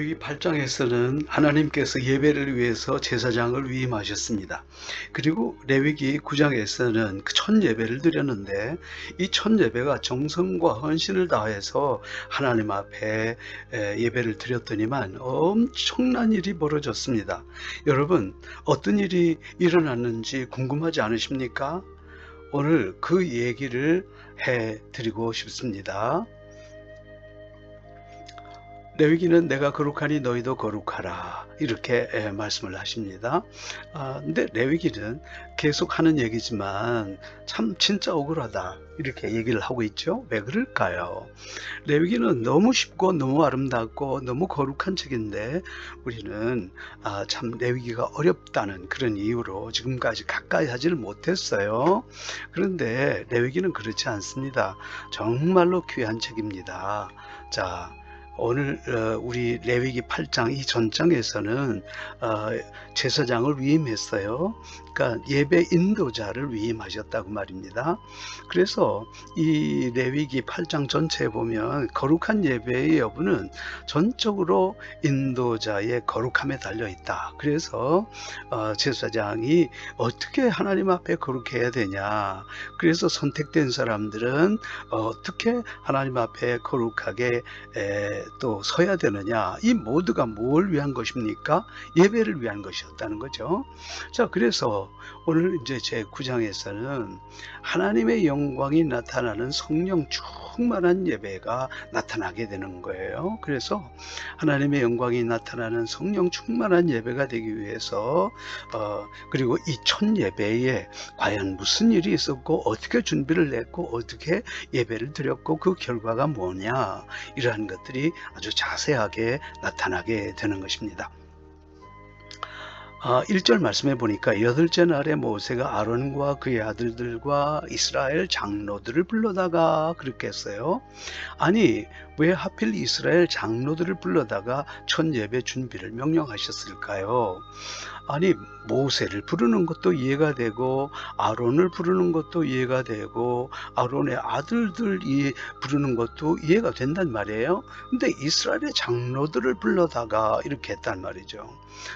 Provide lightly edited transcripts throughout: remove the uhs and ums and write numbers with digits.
레위기 8장에서는 하나님께서 예배를 위해서 제사장을 위임하셨습니다. 그리고 레위기 9장에서는 첫 예배를 드렸는데 이 첫 예배가 정성과 헌신을 다해서 하나님 앞에 예배를 드렸더니만 엄청난 일이 벌어졌습니다. 여러분, 어떤 일이 일어났는지 궁금하지 않으십니까? 오늘 그 얘기를 해드리고 싶습니다. 레위기는 내가 거룩하니 너희도 거룩하라, 이렇게 말씀을 하십니다. 근데 레위기는 계속 하는 얘기지만 참 진짜 억울하다, 이렇게 얘기를 하고 있죠. 왜 그럴까요? 레위기는 너무 쉽고 너무 아름답고 너무 거룩한 책인데 우리는 참 레위기가 어렵다는 그런 이유로 지금까지 가까이 하지를 못했어요. 그런데 레위기는 그렇지 않습니다. 정말로 귀한 책입니다. 자, 오늘 우리 레위기 8장 이 전장에서는 제사장을 위임했어요. 그러니까 예배 인도자를 위임하셨다고 말입니다. 그래서 이 레위기 8장 전체에 보면 거룩한 예배의 여부는 전적으로 인도자의 거룩함에 달려 있다. 그래서 제사장이 어떻게 하나님 앞에 거룩해야 되냐, 그래서 선택된 사람들은 어떻게 하나님 앞에 거룩하게 또 서야 되느냐, 이 모두가 뭘 위한 것입니까? 예배를 위한 것이었다는 거죠. 자, 그래서 오늘 이제 제 9장에서는 하나님의 영광이 나타나는 성령 충만한 예배가 나타나게 되는 거예요. 그래서 하나님의 영광이 나타나는 성령 충만한 예배가 되기 위해서 그리고 이 첫 예배에 과연 무슨 일이 있었고 어떻게 준비를 했고 어떻게 예배를 드렸고 그 결과가 뭐냐, 이러한 것들이 아주 자세하게 나타나게 되는 것입니다. 1절 말씀해 보니까 여덟째 날에 모세가 아론과 그의 아들들과 이스라엘 장로들을 불러다가 그렇게 했어요. 아니, 왜 하필 이스라엘 장로들을 불러다가 첫 예배 준비를 명령하셨을까요? 아니, 모세를 부르는 것도 이해가 되고 아론을 부르는 것도 이해가 되고 아론의 아들들이 부르는 것도 이해가 된단 말이에요. 근데 이스라엘의 장로들을 불러다가 이렇게 했단 말이죠.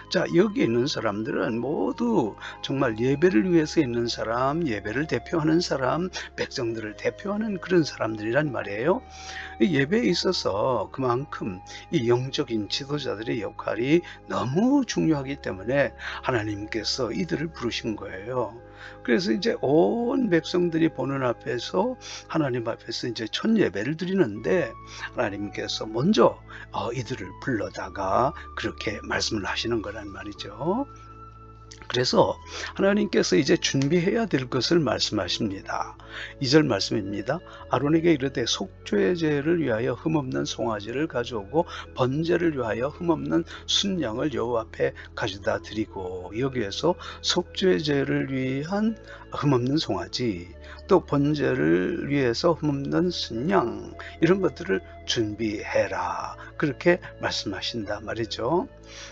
자, 여기 있는 사람들은 모두 정말 예배를 위해서 있는 사람, 예배를 대표하는 사람, 백성들을 대표하는 그런 사람들이란 말이에요. 예배에 있어서 그만큼 이 영적인 지도자들의 역할이 너무 중요하기 때문에 하나님께서 이들을 부르신 거예요. 그래서 이제 온 백성들이 보는 앞에서 하나님 앞에서 이제 첫 예배를 드리는데 하나님께서 먼저 이들을 불러다가 그렇게 말씀을 하시는 거란 말이죠. 그래서 하나님께서 이제 준비해야 될 것을 말씀하십니다. 2절 말씀입니다. 아론에게 이르되 속죄의 제를 위하여 흠없는 송아지를 가져오고 번제를 위하여 흠없는 순양을 여호와 앞에 가져다 드리고, 여기에서 속죄의 제를 위한 흠없는 송아지, 또 번제를 위해서 흠없는 순양, 이런 것들을 준비해라, 그렇게 말씀하신다 말이죠.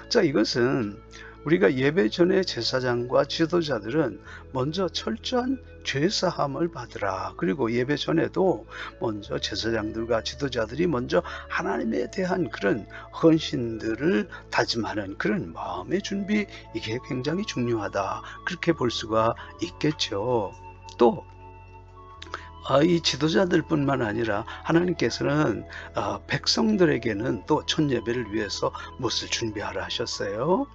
자, 이것은 우리가 예배 전에 제사장과 지도자들은 먼저 철저한 죄사함을 받으라. 그리고 예배 전에도 먼저 제사장들과 지도자들이 먼저 하나님에 대한 그런 헌신들을 다짐하는 그런 마음의 준비, 이게 굉장히 중요하다, 그렇게 볼 수가 있겠죠. 또 이 지도자들 뿐만 아니라 하나님께서는 백성들에게는 또 첫 예배를 위해서 무엇을 준비하라 하셨어요.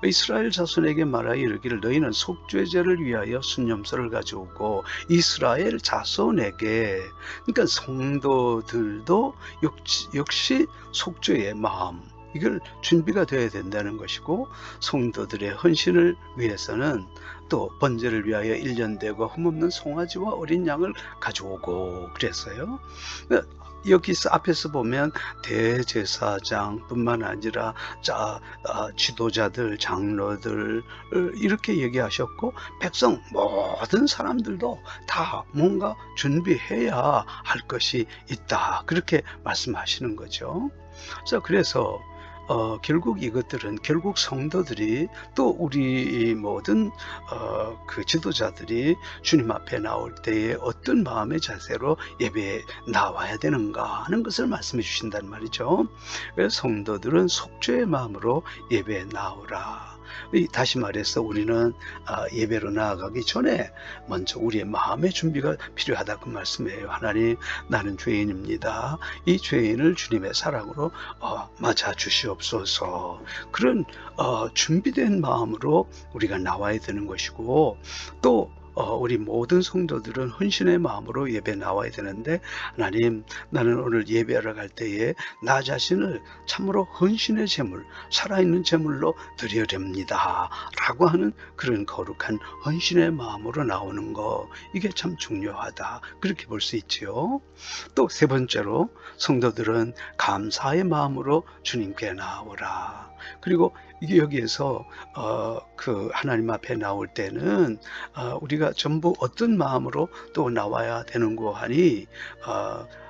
이스라엘 자손에게 말하여 이르기를 너희는 속죄제를 위하여 순염소를 가져오고, 이스라엘 자손에게, 그러니까 성도들도 역시 속죄의 마음, 이걸 준비가 되어야 된다는 것이고, 성도들의 헌신을 위해서는 또 번제를 위하여 1년되고 흠없는 송아지와 어린 양을 가져오고 그랬어요. 여기서 앞에서 보면 대제사장뿐만 아니라 지도자들, 장로들, 이렇게 얘기하셨고 백성 모든 사람들도 다 뭔가 준비해야 할 것이 있다, 그렇게 말씀하시는 거죠. 자, 그래서 결국 이것들은 결국 성도들이 또 우리 이 모든 그 지도자들이 주님 앞에 나올 때에 어떤 마음의 자세로 예배에 나와야 되는가 하는 것을 말씀해 주신단 말이죠. 그래서 성도들은 속죄의 마음으로 예배에 나오라. 다시 말해서 우리는 예배로 나아가기 전에 먼저 우리의 마음의 준비가 필요하다 그 말씀이에요. 하나님, 나는 죄인입니다. 이 죄인을 주님의 사랑으로 맞아 주시옵소서. 그런 준비된 마음으로 우리가 나와야 되는 것이고, 또 우리 모든 성도들은 헌신의 마음으로 예배 나와야 되는데, 하나님, 나는 오늘 예배하러 갈 때에 나 자신을 참으로 헌신의 제물, 살아있는 제물로 드려렵니다 라고 하는 그런 거룩한 헌신의 마음으로 나오는 거, 이게 참 중요하다, 그렇게 볼 수 있지요. 또 세 번째로, 성도들은 감사의 마음으로 주님께 나오라. 그리고 이게 여기에서 그 하나님 앞에 나올 때는 우리가 전부 어떤 마음으로 또 나와야 되는고 하니,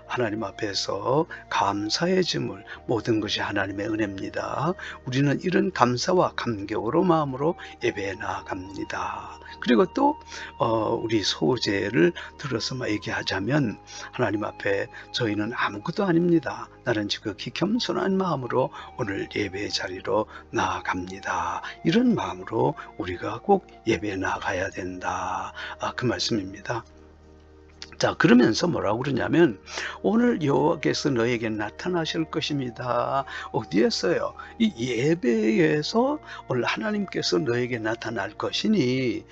하나님 앞에서 감사의 제물, 모든 것이 하나님의 은혜입니다. 우리는 이런 감사와 감격으로 마음으로 예배에 나아갑니다. 그리고 또 우리 소제를 들어서 얘기하자면, 하나님 앞에 저희는 아무것도 아닙니다. 나는 지극히 겸손한 마음으로 오늘 예배의 자리로 나아갑니다. 이런 마음으로 우리가 꼭 예배에 나가야 된다, 그 말씀입니다. 자, 그러면서 뭐라고 그러냐면, 오늘 여호와께서 너에게 나타나실 것입니다. 어디에서요? 이 예배에서 오늘 하나님께서 너에게 나타날 것이니,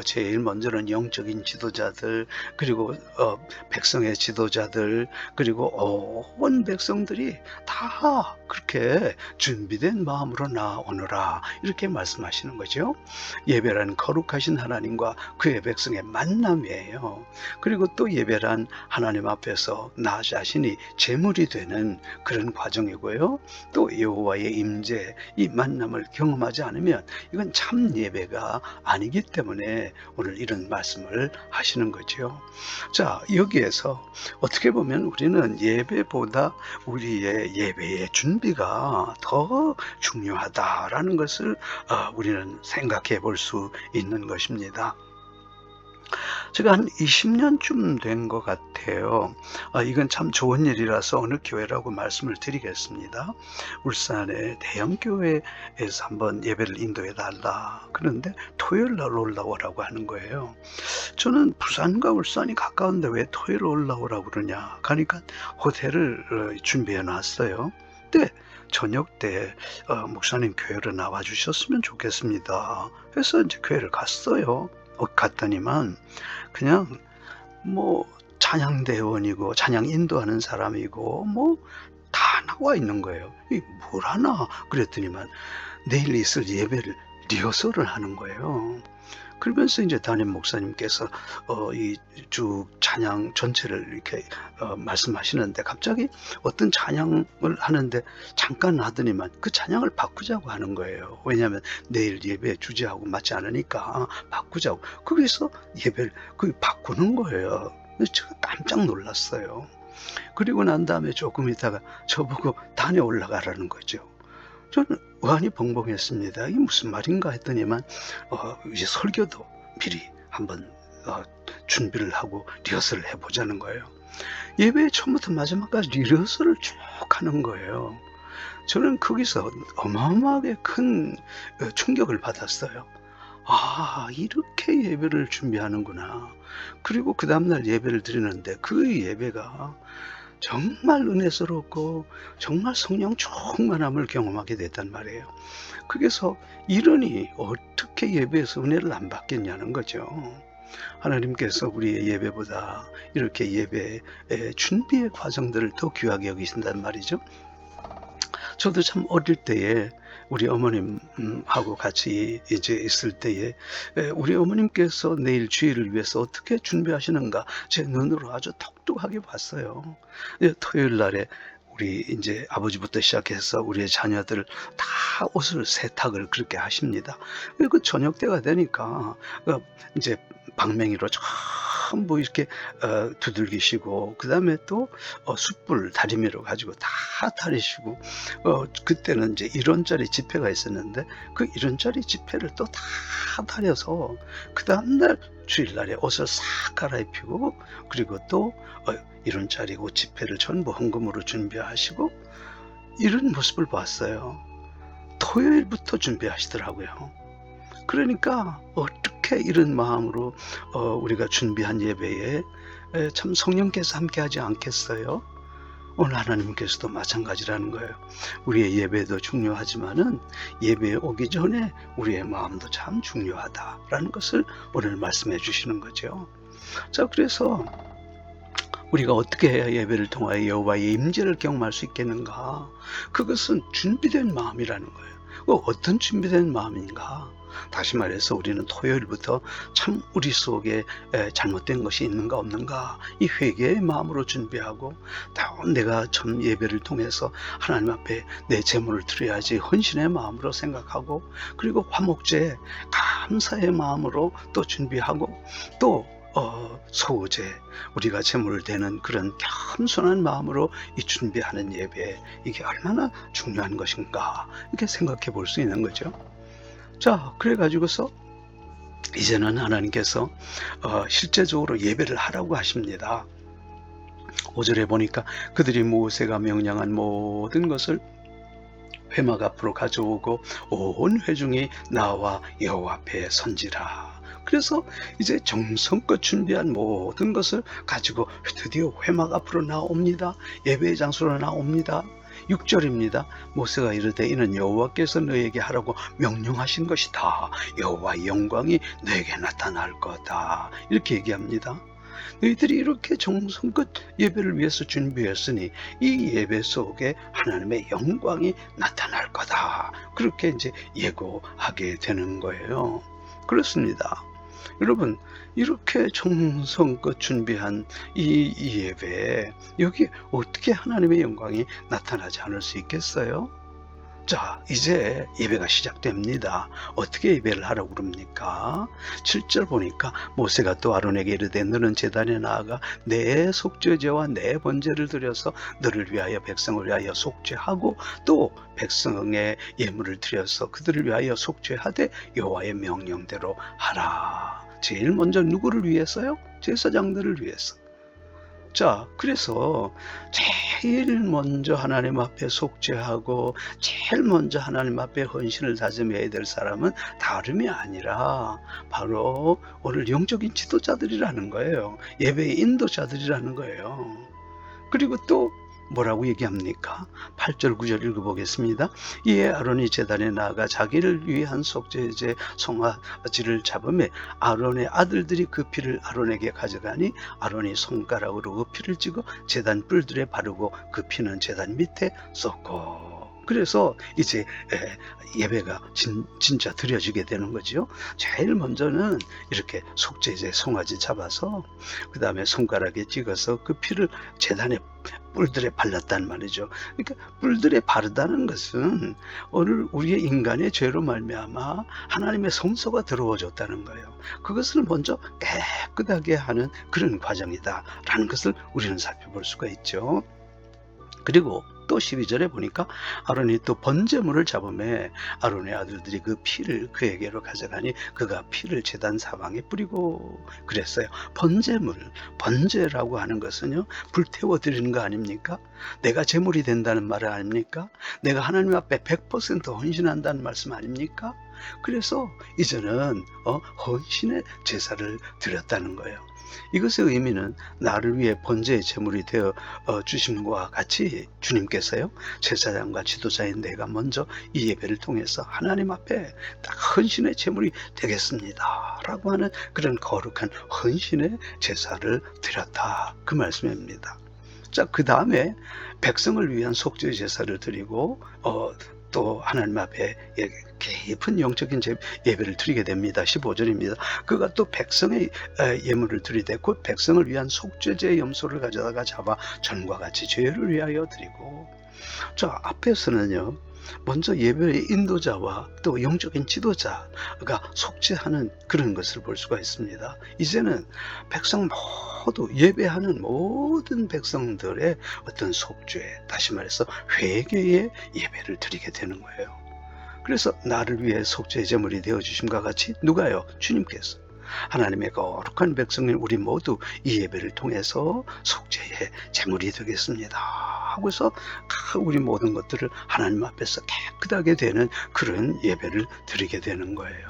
제일 먼저는 영적인 지도자들, 그리고 백성의 지도자들, 그리고 온 백성들이 다 그렇게 준비된 마음으로 나오너라, 이렇게 말씀하시는 거죠. 예배란 거룩하신 하나님과 그의 백성의 만남이에요. 그리고 또 예배란 하나님 앞에서 나 자신이 제물이 되는 그런 과정이고요. 또 여호와의 임재, 이 만남을 경험하지 않으면 이건 참 예배가 아니기 때문에 오늘 이런 말씀을 하시는 거죠. 자, 여기에서 어떻게 보면 우리는 예배보다 우리의 예배의 준비가 더 중요하다라는 것을 우리는 생각해 볼 수 있는 것입니다. 제가 한 20년쯤 된 것 같아요. 이건 참 좋은 일이라서 어느 교회라고 말씀을 드리겠습니다. 울산의 대형 교회에서 한번 예배를 인도해 달라. 그런데 토요일 날 올라오라고 하는 거예요. 저는 부산과 울산이 가까운데 왜 토요일 올라오라고 그러냐. 가니까 호텔을 준비해 놨어요. 근데 저녁 때 목사님 교회로 나와 주셨으면 좋겠습니다. 그래서 이제 교회를 갔어요. 갔더니만 그냥 뭐 찬양대원이고 찬양 인도하는 사람이고 뭐 다 나와 있는 거예요. 이 뭘 하나 그랬더니만 내일 있을 예배를 리허설을 하는 거예요. 그러면서 이제 담임 목사님께서 이 쭉 찬양 전체를 이렇게 말씀하시는데, 갑자기 어떤 찬양을 하는데 잠깐 하더니만 그 찬양을 바꾸자고 하는 거예요. 왜냐하면 내일 예배 주제하고 맞지 않으니까 바꾸자고. 거기서 예배를 바꾸는 거예요. 그래서 제가 깜짝 놀랐어요. 그리고 난 다음에 조금 있다가 저보고 단에 올라가라는 거죠. 저는 의안이 벙벙했습니다. 이게 무슨 말인가 했더니만 이제 설교도 미리 한번 준비를 하고 리허설을 해보자는 거예요. 예배 처음부터 마지막까지 리허설을 쭉 하는 거예요. 저는 거기서 어마어마하게 큰 충격을 받았어요. 이렇게 예배를 준비하는구나. 그리고 그 다음날 예배를 드리는데 그 예배가 정말 은혜스럽고 정말 성령 충만함을 경험하게 됐단 말이에요. 그래서 이러니 어떻게 예배에서 은혜를 안 받겠냐는 거죠. 하나님께서 우리의 예배보다 이렇게 예배의 준비의 과정들을 더 귀하게 여기신단 말이죠. 저도 참 어릴 때에 우리 어머님하고 같이 이제 있을 때에 우리 어머님께서 내일 주일을 위해서 어떻게 준비하시는가 제 눈으로 아주 똑똑하게 봤어요. 토요일 날에 우리 이제 아버지부터 시작해서 우리의 자녀들 다 옷을 세탁을 그렇게 하십니다. 그리고 저녁 때가 되니까 이제 방맹이로 전부 이렇게 두들기시고, 그 다음에 또 숯불 다리미로 가지고 다 다리시고, 그때는 이제 1원짜리 지폐가 있었는데 그 1원짜리 지폐를 또 다 다려서 그 다음날 주일날에 옷을 싹 갈아입히고, 그리고 또 1원짜리 옷 지폐를 전부 헌금으로 준비하시고, 이런 모습을 봤어요. 토요일부터 준비하시더라고요. 그러니까 어떻게 이런 마음으로 우리가 준비한 예배에 참 성령께서 함께하지 않겠어요? 오늘 하나님께서도 마찬가지라는 거예요. 우리의 예배도 중요하지만은 예배에 오기 전에 우리의 마음도 참 중요하다라는 것을 오늘 말씀해 주시는 거죠. 자, 그래서 우리가 어떻게 해야 예배를 통하여 여호와의 임재를 경험할 수 있겠는가? 그것은 준비된 마음이라는 거예요. 어떤 준비된 마음인가? 다시 말해서 우리는 토요일부터 참 우리 속에 잘못된 것이 있는가 없는가, 이 회개의 마음으로 준비하고, 내가 참 예배를 통해서 하나님 앞에 내 제물을 드려야지 헌신의 마음으로 생각하고, 그리고 화목제 감사의 마음으로 또 준비하고, 또 소우제 우리가 제물을 대는 그런 겸손한 마음으로 이 준비하는 예배, 이게 얼마나 중요한 것인가, 이렇게 생각해 볼 수 있는 거죠. 자, 그래 가지고서 이제는 하나님께서 실제적으로 예배를 하라고 하십니다. 5절에 보니까 그들이 모세가 명령한 모든 것을 회막 앞으로 가져오고 온 회중이 나와 여호와 앞에 선지라. 그래서 이제 정성껏 준비한 모든 것을 가지고 드디어 회막 앞으로 나옵니다. 예배의 장소로 나옵니다. 6절입니다. 모세가 이르되 이는 여호와께서 너에게 하라고 명령하신 것이다. 여호와의 영광이 너에게 나타날 거다. 이렇게 얘기합니다. 너희들이 이렇게 정성껏 예배를 위해서 준비했으니 이 예배 속에 하나님의 영광이 나타날 거다. 그렇게 이제 예고하게 되는 거예요. 그렇습니다. 여러분, 이렇게 정성껏 준비한 이 예배, 여기 어떻게 하나님의 영광이 나타나지 않을 수 있겠어요? 자, 이제 예배가 시작됩니다. 어떻게 예배를 하라고 그럽니까? 7절 보니까 모세가 또 아론에게 이르되 너는 제단에 나아가 내 속죄제와 내 번제를 드려서 너를 위하여 백성을 위하여 속죄하고, 또 백성의 예물을 드려서 그들을 위하여 속죄하되 여호와의 명령대로 하라. 제일 먼저 누구를 위해서요? 제사장들을 위해서. 자, 그래서 제일 먼저 하나님 앞에 속죄하고 제일 먼저 하나님 앞에 헌신을 다짐해야 될 사람은 다름이 아니라 바로 오늘 영적인 지도자들이라는 거예요. 예배의 인도자들이라는 거예요. 그리고 또 뭐라고 얘기합니까? 8절 9절 읽어보겠습니다. 이에 아론이 제단에 나아가 자기를 위한 속죄제 송아지를 잡으매 아론의 아들들이 그 피를 아론에게 가져가니 아론이 손가락으로 그 피를 찍어 제단 뿔들에 바르고 그 피는 제단 밑에 쏟고. 그래서 이제 예배가 진짜 드려지게 되는 거죠. 제일 먼저는 이렇게 속죄제 송아지 잡아서 그 다음에 손가락에 찍어서 그 피를 제단에 뿔들에 발랐단 말이죠. 그러니까 뿔들에 바르다는 것은 오늘 우리의 인간의 죄로 말미암아 하나님의 성소가 더러워졌다는 거예요. 그것을 먼저 깨끗하게 하는 그런 과정이다라는 것을 우리는 살펴볼 수가 있죠. 그리고 또 12절에 보니까 아론이 또 번제물을 잡으매 아론의 아들들이 그 피를 그에게로 가져가니 그가 피를 제단 사방에 뿌리고 그랬어요. 번제물, 번제라고 하는 것은요, 불태워 드리는 거 아닙니까? 내가 제물이 된다는 말 아닙니까? 내가 하나님 앞에 100% 헌신한다는 말씀 아닙니까? 그래서 이제는 헌신의 제사를 드렸다는 거예요. 이것의 의미는 나를 위해 번제의 제물이 되어 주심과 같이 주님께서요, 제사장과 지도자인 내가 먼저 이 예배를 통해서 하나님 앞에 딱 헌신의 제물이 되겠습니다 라고 하는 그런 거룩한 헌신의 제사를 드렸다, 그 말씀입니다. 자, 그 다음에 백성을 위한 속죄 제사를 드리고 또 하나님 앞에 깊은 영적인 예배를 드리게 됩니다. 15절입니다. 그가 또 백성의 예물을 드리되 곧 백성을 위한 속죄제의 염소를 가져다가 잡아 전과 같이 죄를 위하여 드리고. 자, 앞에서는요, 먼저 예배의 인도자와 또 영적인 지도자가 속죄하는 그런 것을 볼 수가 있습니다. 이제는 백성 모두, 예배하는 모든 백성들의 어떤 속죄, 다시 말해서 회개의 예배를 드리게 되는 거예요. 그래서 나를 위해 속죄 제물이 되어 주심과 같이 누가요? 주님께서 하나님의 거룩한 백성인 우리 모두 이 예배를 통해서 속죄의 제물이 되겠습니다 하고서 우리 모든 것들을 하나님 앞에서 깨끗하게 되는 그런 예배를 드리게 되는 거예요.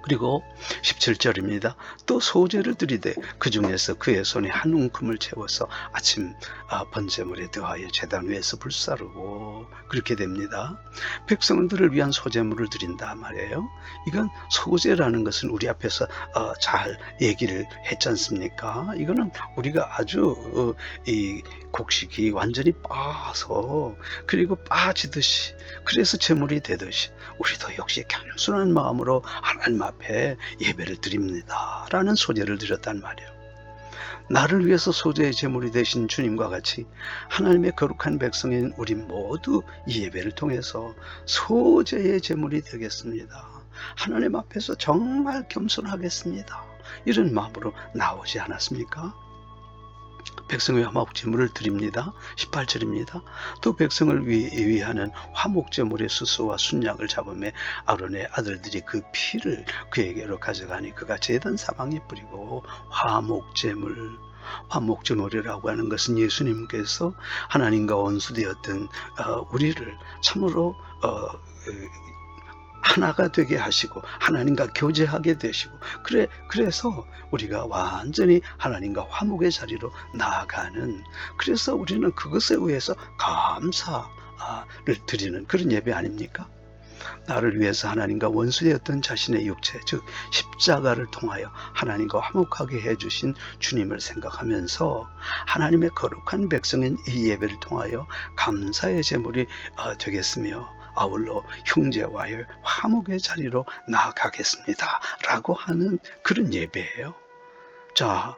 그리고 17절입니다. 또 소제를 드리되 그 중에서 그의 손에 한 움큼을 채워서 아침 번제물에 더하여 제단 위에서 불사르고 그렇게 됩니다. 백성들을 위한 소제물을 드린다 말이에요. 이건 소제라는 것은 우리 앞에서 잘 얘기를 했지 않습니까? 이거는 우리가 아주 이 곡식이 완전히 빠서 그리고 빠지듯이 그래서 제물이 되듯이 우리도 역시 겸손한 마음으로 하나님 앞에 예배를 드립니다 라는 소제를 드렸단 말이에요. 나를 위해서 소제의 제물이 되신 주님과 같이 하나님의 거룩한 백성인 우리 모두 이 예배를 통해서 소제의 제물이 되겠습니다. 하나님 앞에서 정말 겸손하겠습니다. 이런 마음으로 나오지 않았습니까? 백성의 화목제물을 드립니다. 18절입니다. 또 백성을 위하는 화목제물의 수소와 순양을 잡음에 아론의 아들들이 그 피를 그에게로 가져가니 그가 제단 사방에 뿌리고 화목제물이라고 하는 것은 예수님께서 하나님과 원수되었던 우리를 참으로 하나가 되게 하시고 하나님과 교제하게 되시고 그래서 우리가 완전히 하나님과 화목의 자리로 나아가는, 그래서 우리는 그것에 의해서 감사를 드리는 그런 예배 아닙니까? 나를 위해서 하나님과 원수되었던 자신의 육체, 즉 십자가를 통하여 하나님과 화목하게 해주신 주님을 생각하면서 하나님의 거룩한 백성인 이 예배를 통하여 감사의 제물이 되겠으며 아울러 형제와의 화목의 자리로 나아가겠습니다 라고 하는 그런 예배예요. 자,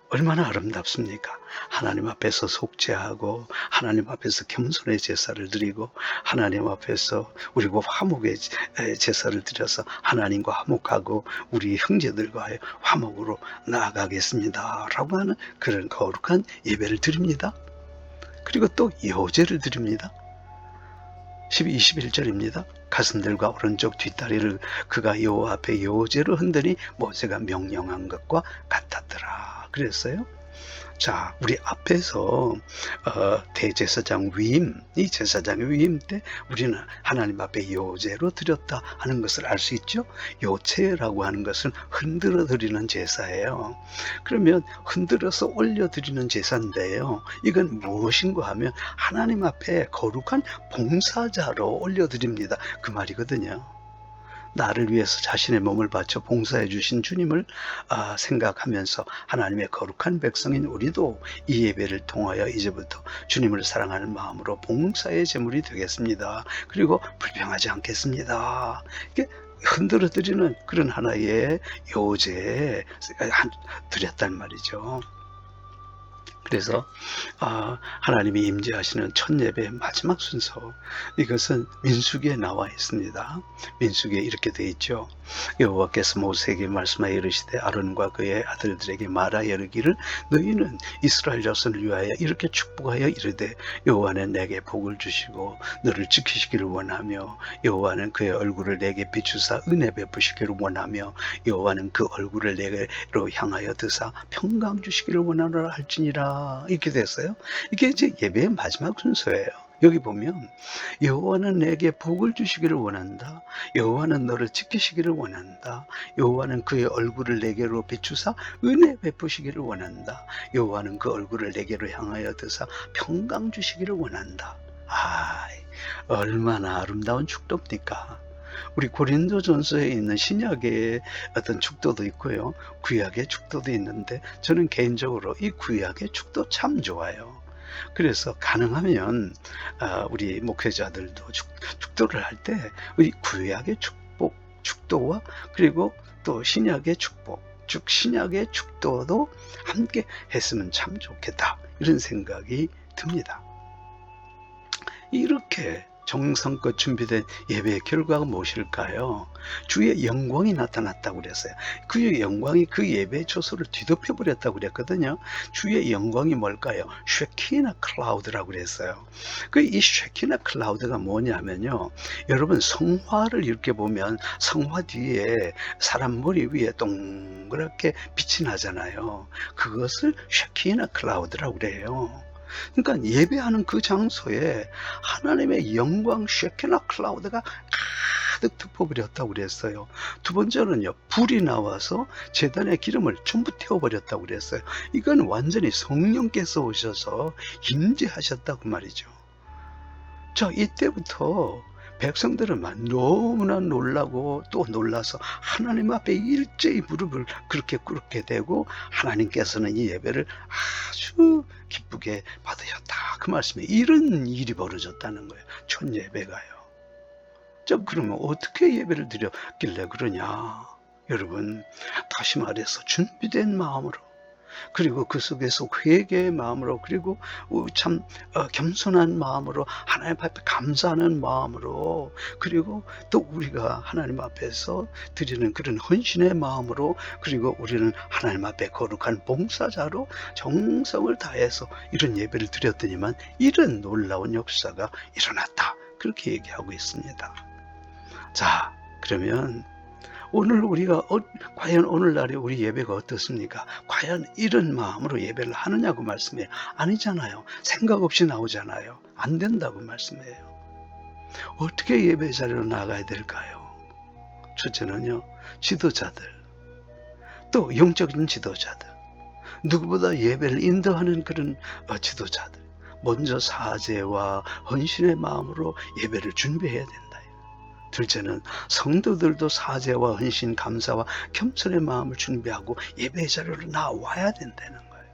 얼마나 아름답습니까? 하나님 앞에서 속죄하고 하나님 앞에서 겸손의 제사를 드리고 하나님 앞에서 우리가 화목의 제사를 드려서 하나님과 화목하고 우리 형제들과의 화목으로 나아가겠습니다 라고 하는 그런 거룩한 예배를 드립니다. 그리고 또 요제를 드립니다. 21절입니다. 가슴들과 오른쪽 뒷다리를 그가 여호와 앞에 요제로 흔드니 모세가 명령한 것과 같았더라 그랬어요. 자, 우리 앞에서 대제사장 위임, 이 제사장의 위임 때 우리는 하나님 앞에 요제로 드렸다 하는 것을 알 수 있죠. 요제라고 하는 것은 흔들어 드리는 제사예요. 그러면 흔들어서 올려 드리는 제사인데요, 이건 무엇인가 하면 하나님 앞에 거룩한 봉사자로 올려 드립니다 그 말이거든요. 나를 위해서 자신의 몸을 바쳐 봉사해 주신 주님을 생각하면서 하나님의 거룩한 백성인 우리도 이 예배를 통하여 이제부터 주님을 사랑하는 마음으로 봉사의 제물이 되겠습니다. 그리고 불평하지 않겠습니다. 이게 흔들어 드리는 그런 하나의 요제 드렸단 말이죠. 그래서 하나님이 임재하시는 첫 예배의 마지막 순서, 이것은 민수기에 나와 있습니다. 민수기에 이렇게 되어 있죠. 여호와께서 모세에게 말씀하여 이르시되 아론과 그의 아들들에게 말하여 이르기를 너희는 이스라엘 자손을 위하여 이렇게 축복하여 이르되 여호와는 내게 복을 주시고 너를 지키시기를 원하며 여호와는 그의 얼굴을 내게 비추사 은혜 베푸시기를 원하며 여호와는 그 얼굴을 내게로 향하여 드사 평강 주시기를 원하노라 할지니라. 이렇게 됐어요. 이게 이제 예배의 마지막 순서예요. 여기 보면 여호와는 내게 복을 주시기를 원한다. 여호와는 너를 지키시기를 원한다. 여호와는 그의 얼굴을 내게로 비추사 은혜 베푸시기를 원한다. 여호와는 그 얼굴을 내게로 향하여 드사 평강 주시기를 원한다. 얼마나 아름다운 축도입니까? 우리 고린도전서에 있는 신약의 어떤 축도도 있고요, 구약의 축도도 있는데 저는 개인적으로 이 구약의 축도 참 좋아요. 그래서 가능하면 우리 목회자들도 축도를 할 때 우리 구약의 축도와 그리고 또 신약의 축복, 즉 신약의 축도도 함께 했으면 참 좋겠다, 이런 생각이 듭니다. 이렇게 정성껏 준비된 예배의 결과가 무엇일까요? 주의 영광이 나타났다고 그랬어요. 그의 영광이 그 예배의 초소를 뒤덮여 버렸다고 그랬거든요. 주의 영광이 뭘까요? 쉐키나 클라우드라고 그랬어요. 이 쉐키나 클라우드가 뭐냐면요. 여러분 성화를 이렇게 보면 성화 뒤에 사람 머리 위에 동그랗게 빛이 나잖아요. 그것을 쉐키나 클라우드라고 그래요. 그러니까 예배하는 그 장소에 하나님의 영광 쉐키나 클라우드가 가득 덮어버렸다고 그랬어요. 두 번째는요, 불이 나와서 제단의 기름을 전부 태워버렸다고 그랬어요. 이건 완전히 성령께서 오셔서 임재하셨다고 말이죠. 자, 이때부터 백성들은 너무나 놀라고 또 놀라서 하나님 앞에 일제히 무릎을 그렇게 꿇게 되고, 하나님께서는 이 예배를 아주 기쁘게 받으셨다, 그 말씀에 이런 일이 벌어졌다는 거예요. 첫 예배가요. 자, 그러면 어떻게 예배를 드렸길래 그러냐? 여러분, 다시 말해서 준비된 마음으로, 그리고 그 속에서 회개의 마음으로, 그리고 참 겸손한 마음으로, 하나님 앞에 감사하는 마음으로, 그리고 또 우리가 하나님 앞에서 드리는 그런 헌신의 마음으로, 그리고 우리는 하나님 앞에 거룩한 봉사자로 정성을 다해서 이런 예배를 드렸더니만 이런 놀라운 역사가 일어났다, 그렇게 얘기하고 있습니다. 자, 그러면 오늘 우리가 과연 오늘날의 우리 예배가 어떻습니까? 과연 이런 마음으로 예배를 하느냐고 말씀해요. 아니잖아요. 생각 없이 나오잖아요. 안 된다고 말씀해요. 어떻게 예배 자리로 나가야 될까요? 첫째는요, 지도자들, 또 영적인 지도자들, 누구보다 예배를 인도하는 그런 지도자들, 먼저 사죄와 헌신의 마음으로 예배를 준비해야 된다. 둘째는 성도들도 사죄와 헌신, 감사와 겸손의 마음을 준비하고 예배의 자리로 나와야 된다는 거예요.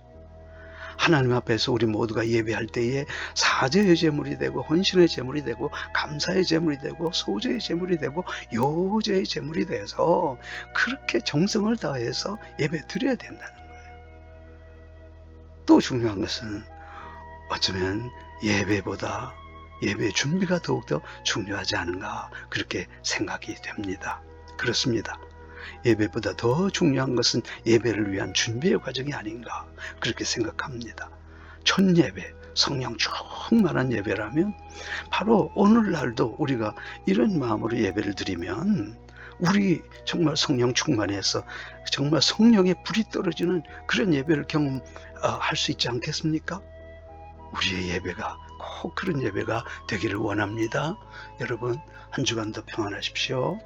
하나님 앞에서 우리 모두가 예배할 때에 사죄의 제물이 되고, 헌신의 제물이 되고, 감사의 제물이 되고, 소제의 제물이 되고, 요제의 제물이 돼서 그렇게 정성을 다해서 예배 드려야 된다는 거예요. 또 중요한 것은 어쩌면 예배보다 예배의 준비가 더욱더 중요하지 않은가, 그렇게 생각이 됩니다. 그렇습니다. 예배보다 더 중요한 것은 예배를 위한 준비의 과정이 아닌가, 그렇게 생각합니다. 첫 예배, 성령 충만한 예배라면 바로 오늘날도 우리가 이런 마음으로 예배를 드리면 우리 정말 성령 충만해서 정말 성령의 불이 떨어지는 그런 예배를 경험할 수 있지 않겠습니까? 우리의 예배가 꼭 그런 예배가 되기를 원합니다. 여러분, 한 주간도 평안하십시오.